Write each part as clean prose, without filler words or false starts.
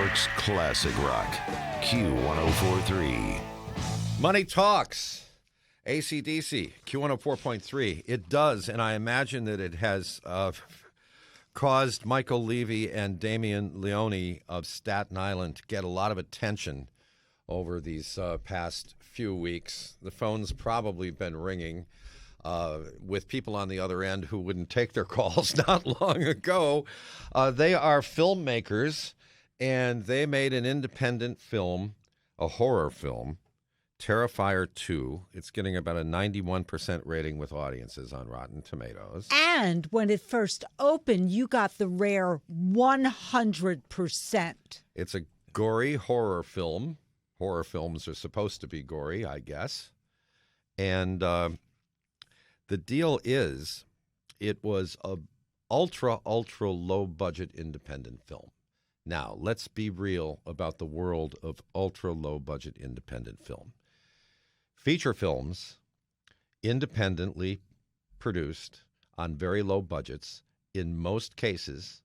York's classic rock, Q1043. Money talks. AC/DC, Q104.3. It does, and I imagine that it has caused Michael Levy and Damian Leone of Staten Island to get a lot of attention over these past few weeks. The phone's probably been ringing with people on the other end who wouldn't take their calls not long ago. They are filmmakers, and they made an independent film, a horror film, Terrifier 2. It's getting about a 91% rating with audiences on Rotten Tomatoes. And when it first opened, you got the rare 100%. It's a gory horror film. Horror films are supposed to be gory, I guess. And the deal is, it was a ultra low budget independent film. Now, let's be real about the world of ultra low budget independent film. Feature films, independently produced on very low budgets, in most cases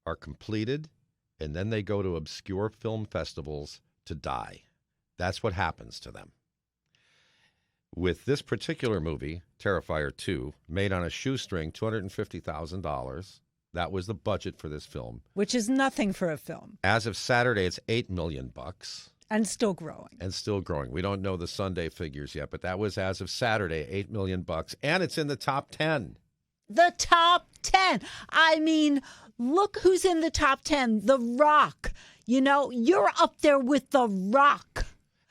are completed, and then they go to obscure film festivals to die. That's what happens to them. With this particular movie, Terrifier 2, made on a shoestring, $250,000. That was the budget for this film. Which is nothing for a film. As of Saturday, it's $8 million. And still growing. And still growing. We don't know the Sunday figures yet, but that was as of Saturday, $8 million. And it's in the top 10. The top 10. I mean, look who's in the top 10. The Rock. You know, you're up there with The Rock.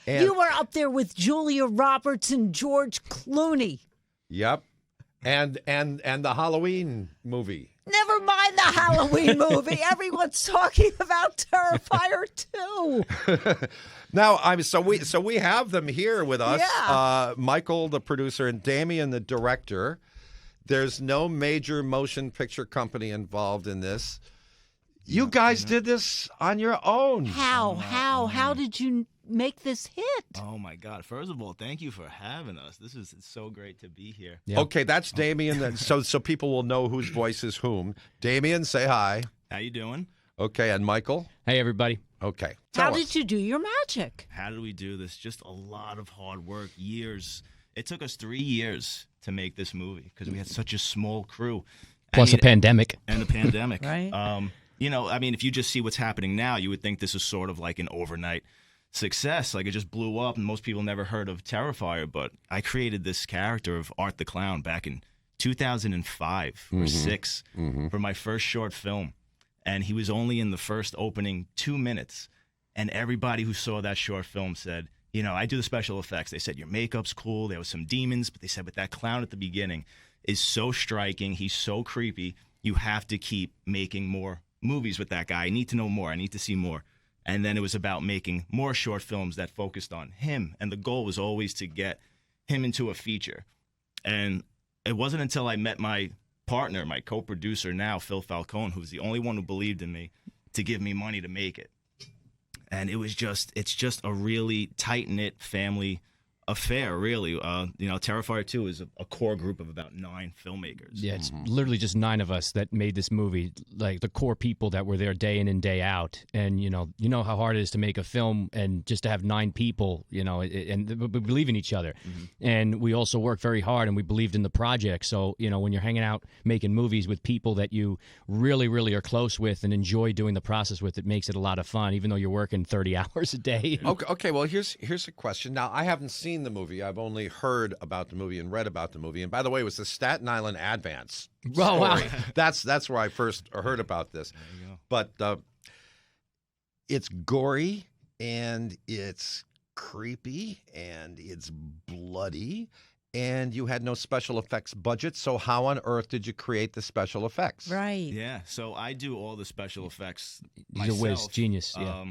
And you were up there with Julia Roberts and George Clooney. Yep. And the Halloween movie. Never mind the Halloween movie. Everyone's talking about Terrifier 2. Now, so we have them here with us. Yeah. Michael, the producer, and Damian, the director. There's no major motion picture company involved in this. You guys did this on your own. How did you make this hit? Oh, my God. First of all, thank you for having us. It's so great to be here. Yeah. Okay, that's Damian. So people will know whose voice is whom. Damian, say hi. How you doing? Okay, and Michael? Hey, everybody. Okay. How did you do your magic? How did we do this? Just a lot of hard work, years. It took us 3 years to make this movie because we had such a small crew. Plus a pandemic. And a pandemic. Right. You know, I mean, if you just see what's happening now, you would think this is sort of like an overnight success. Like, it just blew up, and most people never heard of Terrifier. But I created this character of Art the Clown back in 2005 or 6 for my first short film. And he was only in the first opening 2 minutes. And everybody who saw that short film said, you know, I do the special effects. They said, your makeup's cool. There was some demons. But they said, but that clown at the beginning is so striking. He's so creepy. You have to keep making more movies with that guy. I need to know more. I need to see more. And then it was about making more short films that focused on him. And the goal was always to get him into a feature. And it wasn't until I met my partner, my co-producer now, Phil Falcone, who's the only one who believed in me, to give me money to make it. And it's just a really tight-knit family affair, really. You know, Terrifier 2 is a core group of about 9 filmmakers. Yeah, it's literally just 9 of us that made this movie, like the core people that were there day in and day out. And, you know how hard it is to make a film, and just to have 9 people, you know, and we believe in each other. And we also worked very hard, and we believed in the project. So, you know, when you're hanging out making movies with people that you really, really are close with and enjoy doing the process with, it makes it a lot of fun, even though you're working 30 hours a day. Okay. Well, here's a question. Now, I haven't seen the movie. I've only heard about the movie and read about the movie. And by the way, it was the Staten Island Advance story. Oh, wow. That's where I first heard about this. There you go. But it's gory, and it's creepy, and it's bloody, and you had no special effects budget. So how on earth did you create the special effects? Right. Yeah, so I do all the special effects He's myself. a whiz, genius. Yeah.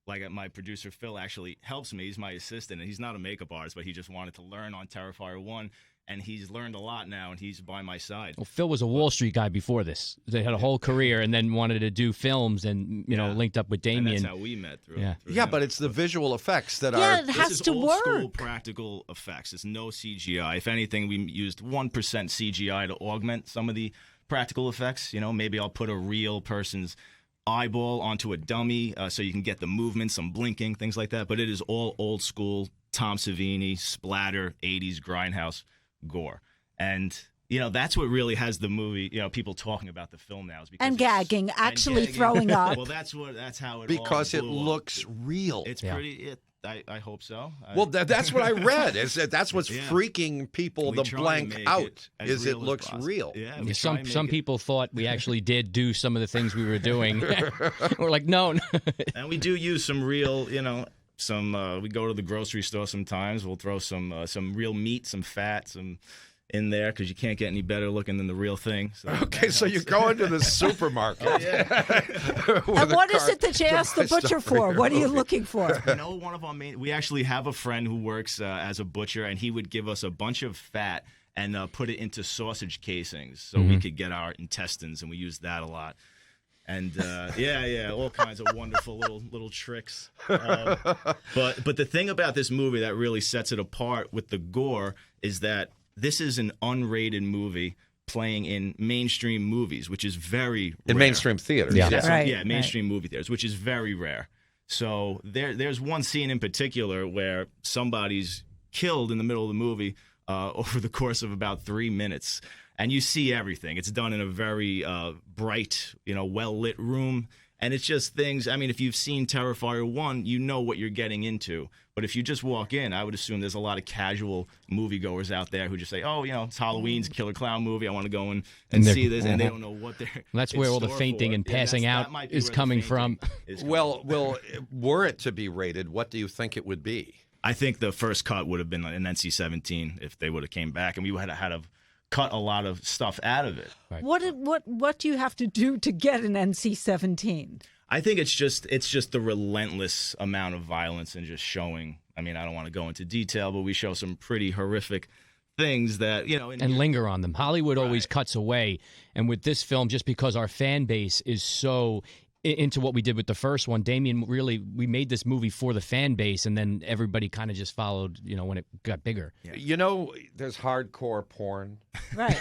Like my producer Phil actually helps me. He's my assistant, and he's not a makeup artist, but he just wanted to learn on Terrifier 1, and he's learned a lot now, and he's by my side. Well, Phil was a Wall Street guy before this. They had a whole career, and then wanted to do films, and you know, linked up with Damian. And that's how we met. Through Yeah, him. but it's the visual effects that Yeah, are. it has This is to old work. school practical effects. It's no CGI. If anything, we used 1% CGI to augment some of the practical effects. You know, maybe I'll put a real person's eyeball onto a dummy so you can get the movement, some blinking, things like that. But it is all old school Tom Savini, splatter, 80s grindhouse gore. And, that's what really has the movie, people talking about the film now. Is because And gagging, actually throwing up. Well, that's how it Because all it blew up. looks real. It's pretty... I hope so. Well, that's what I read. Is that's what's freaking people We the try to blank make out it as is real it as looks possible. real. Yeah, Yeah, some people thought we actually did do some of the things we were doing. We're like, no. And we do use some real, some. We go to the grocery store sometimes. We'll throw some real meat, some fat, some in there because you can't get any better looking than the real thing. So Okay, so you go into the supermarket. And what is it that you asked the butcher for? What are you looking for? One of our main. We actually have a friend who works as a butcher, and he would give us a bunch of fat and put it into sausage casings so we could get our intestines, and we use that a lot. And all kinds of wonderful little tricks. But the thing about this movie that really sets it apart with the gore is that this is an unrated movie playing in mainstream movies, which is very In rare. mainstream theaters. Yeah. Right, mainstream movie theaters, which is very rare. So there's one scene in particular where somebody's killed in the middle of the movie over the course of about 3 minutes. And you see everything. It's done in a very bright, well-lit room. And it's just things, I mean, if you've seen Terrifier 1, you know what you're getting into. But if you just walk in, I would assume there's a lot of casual moviegoers out there who just say, oh, it's Halloween's a killer clown movie. I want to go in and see this. And they don't know what they're That's in where all the store fainting for. and passing that out might be is where the coming fainting from. is coming Well, were it to be rated, what do you think it would be? I think the first cut would have been an NC-17 if they would have came back, and we would have had to cut a lot of stuff out of it. Right. What do you have to do to get an NC-17? I think it's just the relentless amount of violence and just showing. I mean, I don't want to go into detail, but we show some pretty horrific things that And linger on them. Hollywood always cuts away, and with this film, just because our fan base is so into what we did with the first one, Damien, really, we made this movie for the fan base, and then everybody kind of just followed, when it got bigger. Yeah. There's hardcore porn. Right.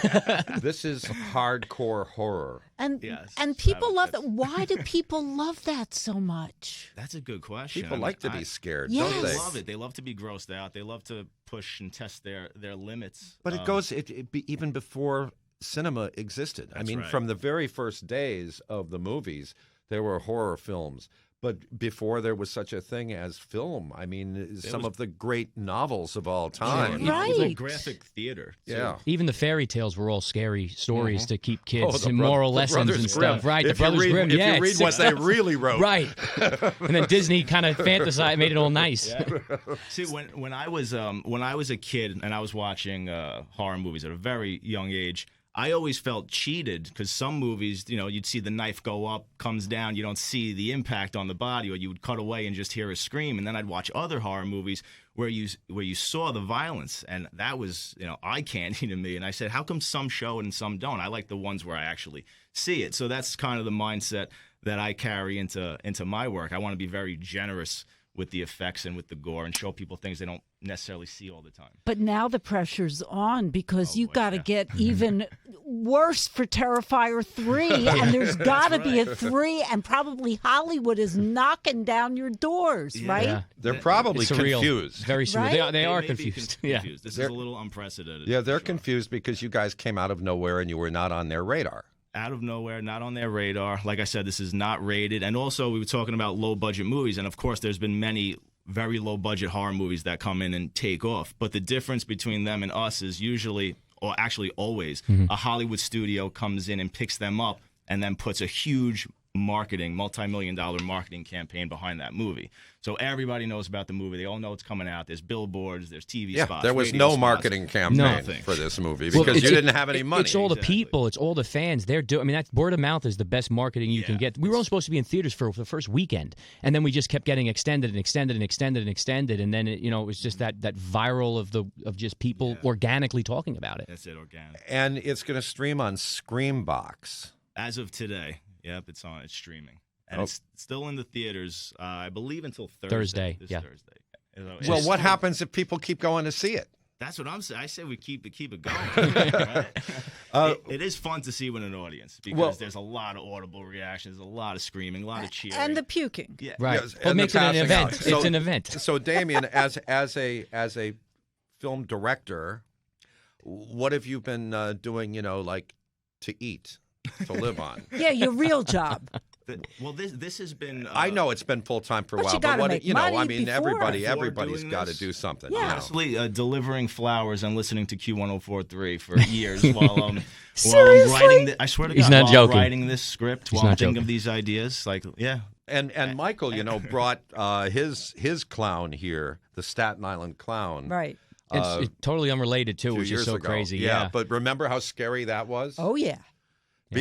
This is hardcore horror. And Yes, and people love that. that's- Why do people love that so much? That's a good question. People I mean, like to be scared, Yes. don't They they? love it. They love to be grossed out. They love to push and test their limits. But it goes even before cinema existed. I That's mean, right. from the very first days of the movies, there were horror films. But before there was such a thing as film, I mean, some was- of the great novels of all time. Right. It was like graphic theater. too. Yeah. Even the fairy tales were all scary stories to keep kids Oh, the and Bro- moral the lessons Brothers and Grimm. stuff. Right, If the Brothers you read, Grimm. If Yeah, you read it's what 6 they really wrote. Right. And then Disney kind of fantasized, made it all nice. Yeah. See, when I was a kid and I was watching horror movies at a very young age, I always felt cheated because some movies, you'd see the knife go up, comes down, you don't see the impact on the body, or you would cut away and just hear a scream. And then I'd watch other horror movies where you saw the violence, and that was eye candy to me. And I said, how come some show it and some don't? I like the ones where I actually see it. So that's kind of the mindset that I carry into my work. I want to be very generous with the effects and with the gore and show people things they don't necessarily see all the time. But now the pressure's on because you boy, got to yeah. get even worse for Terrifier 3. And there's got to be a 3. And probably Hollywood is knocking down your doors, right? Yeah. They're probably It's surreal. confused. Very surreal. Right? They are may be confused. Yeah. This is They're- a little unprecedented. Yeah, they're for sure. confused because you guys came out of nowhere and you were not on their radar. Out of nowhere, not on their radar. Like I said, this is not rated. And also, we were talking about low-budget movies, and of course, there's been many very low-budget horror movies that come in and take off. But the difference between them and us is usually, or actually always, a Hollywood studio comes in and picks them up and then puts a huge multi-million-dollar marketing campaign behind that movie. So everybody knows about the movie. They all know it's coming out. There's billboards, there's TV Yeah, spots. there was radio no spots. marketing campaign Nothing. for this movie Well, because you it's- didn't have any money. It's all the Exactly. people. It's all the fans. They're doing. I mean, that's word of mouth is the best marketing you can Yeah. get. We were only supposed to be in theaters for the first weekend, and then we just kept getting extended and extended and extended and extended, and then it was just that viral of just people organically talking about it. That's it, organic. And it's going to stream on Screambox. As of today, yep, it's streaming. And it's still in the theaters, I believe, until Thursday. This yeah. Thursday. Well, what happens if people keep going to see it? That's what I'm saying. I say we keep it going. Right? It is fun to see with an audience because there's a lot of audible reactions, a lot of screaming, a lot of cheering, And the puking. yeah. Right. Yes, What and the makes it an passing event? out. It's an event. So, Damien, as a film director, what have you been doing? Like to eat, to live on. Yeah, your real job. Well, this has been. I know it's been full time for a But while, you but gotta what make I money mean, before. everybody's doing got to this. do something. Yeah. Honestly, delivering flowers and listening to Q1043 for years while I'm Seriously? writing. I swear to He's God, not while joking. I'm writing this script, He's while I'm not thinking joking. of these ideas, And Michael, brought his clown here, the Staten Island clown. Right. It's totally unrelated too, a few which is years so ago. crazy. Yeah, but remember how scary that was? Oh, yeah.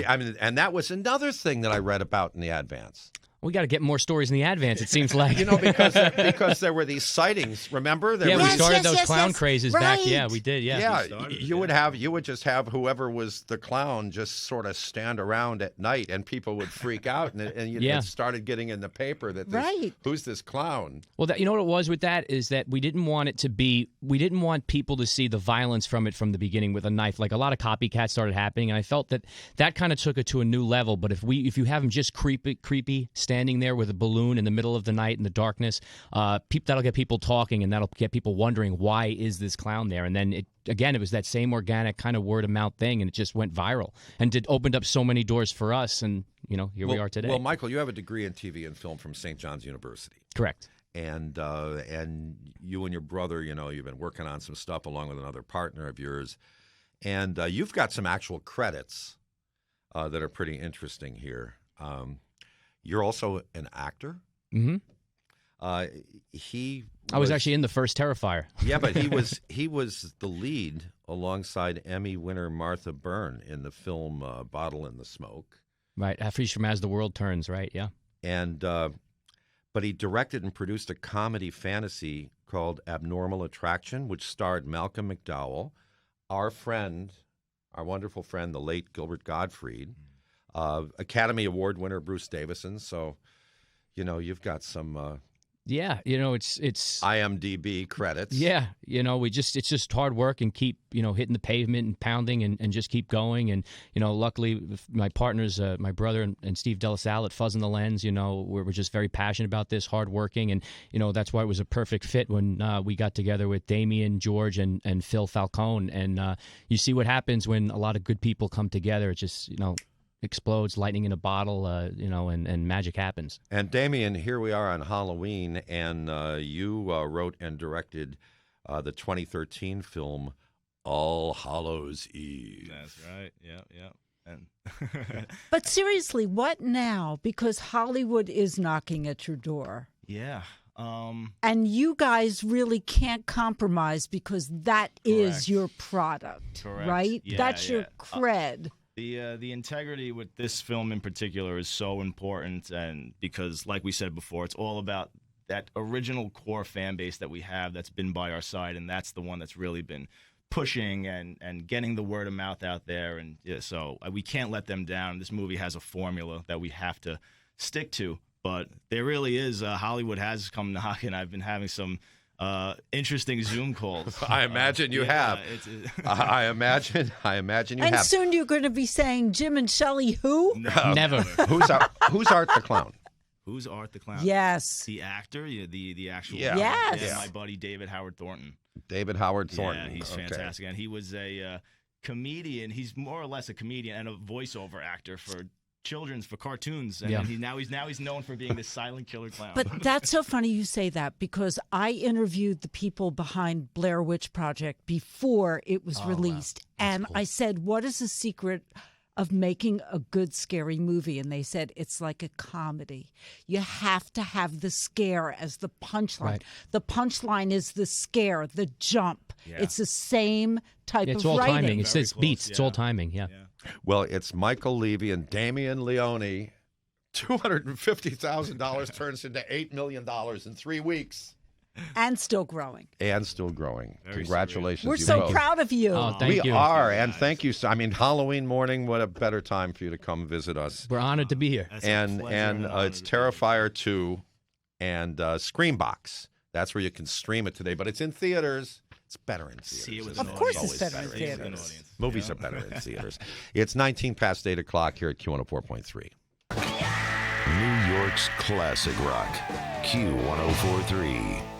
I mean, and that was another thing that I read about in the advance. We got to get more stories in the advance. It seems like Because there were these sightings. Remember? There yeah, were we Yes, started yes, those yes, clown yes. crazes back. Right. Yeah, we did. Yeah. Yeah, started it, you would just have whoever was the clown just sort of stand around at night, and people would freak out, and Yeah. it started getting in the paper that Right. who's this clown? Well, you know what it was with that is that we didn't want it to be. We didn't want people to see the violence from it from the beginning with a knife. Like a lot of copycats started happening, and I felt that kind of took it to a new level. But if you have him just creepy standing there with a balloon in the middle of the night in the darkness, that'll get people talking, and that'll get people wondering why is this clown there. And then it was that same organic kind of word of mouth thing, and it just went viral and opened up so many doors for us. And here we are today. Well, Michael, you have a degree in TV and film from St. John's University. Correct. And you and your brother, you've been working on some stuff along with another partner of yours, and you've got some actual credits that are pretty interesting here. You're also an actor. Mm-hmm. I was actually in the first Terrifier. Yeah, but he was the lead alongside Emmy winner Martha Byrne in the film Bottle in the Smoke. Right, after he's from As the World Turns, right? Yeah. And but he directed and produced a comedy fantasy called Abnormal Attraction, which starred Malcolm McDowell, our wonderful friend, the late Gilbert Gottfried, Academy Award winner Bruce Davison. So, you've got some Yeah, it's IMDb credits. Yeah, it's just hard work and keep, hitting the pavement and pounding and just keep going. And, luckily my partners, my brother and Steve Delasalle at Fuzz in the Lens, we're just very passionate about this, hardworking. And, that's why it was a perfect fit when we got together with Damien, George, and Phil Falcone. And you see what happens when a lot of good people come together. It just, explodes, lightning in a bottle, and magic happens. And Damien, here we are on Halloween, and you wrote and directed the 2013 film All Hallows Eve. That's right. Yeah. And But seriously, what now? Because Hollywood is knocking at your door. yeah. And you guys really can't compromise because that is Correct. your product, Correct. right? Yeah, That's your yeah. cred. The integrity with this film in particular is so important, and because, like we said before, it's all about that original core fan base that we have that's been by our side, and that's the one that's really been pushing and getting the word of mouth out there. And so we can't let them down. This movie has a formula that we have to stick to, but there really is. Hollywood has come knocking. I've been having some interesting Zoom calls. I imagine you have. I imagine you And have. soon you're going to be saying Jim and Shelley who? Never. Who's Art the Clown? Who's Art the Clown? Yes. The actor, the actual. Yeah. Yes. Yeah, my buddy David Howard Thornton. David Howard Thornton. Yeah, he's Okay. fantastic, and he was a comedian. He's more or less a comedian and a voiceover actor for cartoons, and Yeah. he's known for being this silent killer clown. But that's so funny you say that because I interviewed the people behind Blair Witch Project before it was released. And I said, what is the secret of making a good scary movie? And they said, it's like a comedy. You have to have the scare as the punchline. Right. The punchline is the scare, the jump. Yeah. It's the same type It's of all writing. timing. It's Very beats. close, It's all yeah. timing. Yeah. Well, it's Michael Levy and Damian Leone. $250,000 turns into $8 million in 3 weeks. And still growing. And still growing. Very Congratulations. We're you so both. proud of you. Oh, thank We you. are, Thank you, and guys. thank you. I mean, Halloween morning, what a better time for you to come visit us. We're honored to be here. That's a And pleasure an honor it's to be Terrifier 2 and Screambox. That's where you can stream it today, but it's in theaters. It's better in theaters. See it with Of an course audience. it's better in See it with an theaters. audience. Movies are better in theaters. It's 19 past 8 o'clock here at Q104.3. New York's classic rock, Q1043.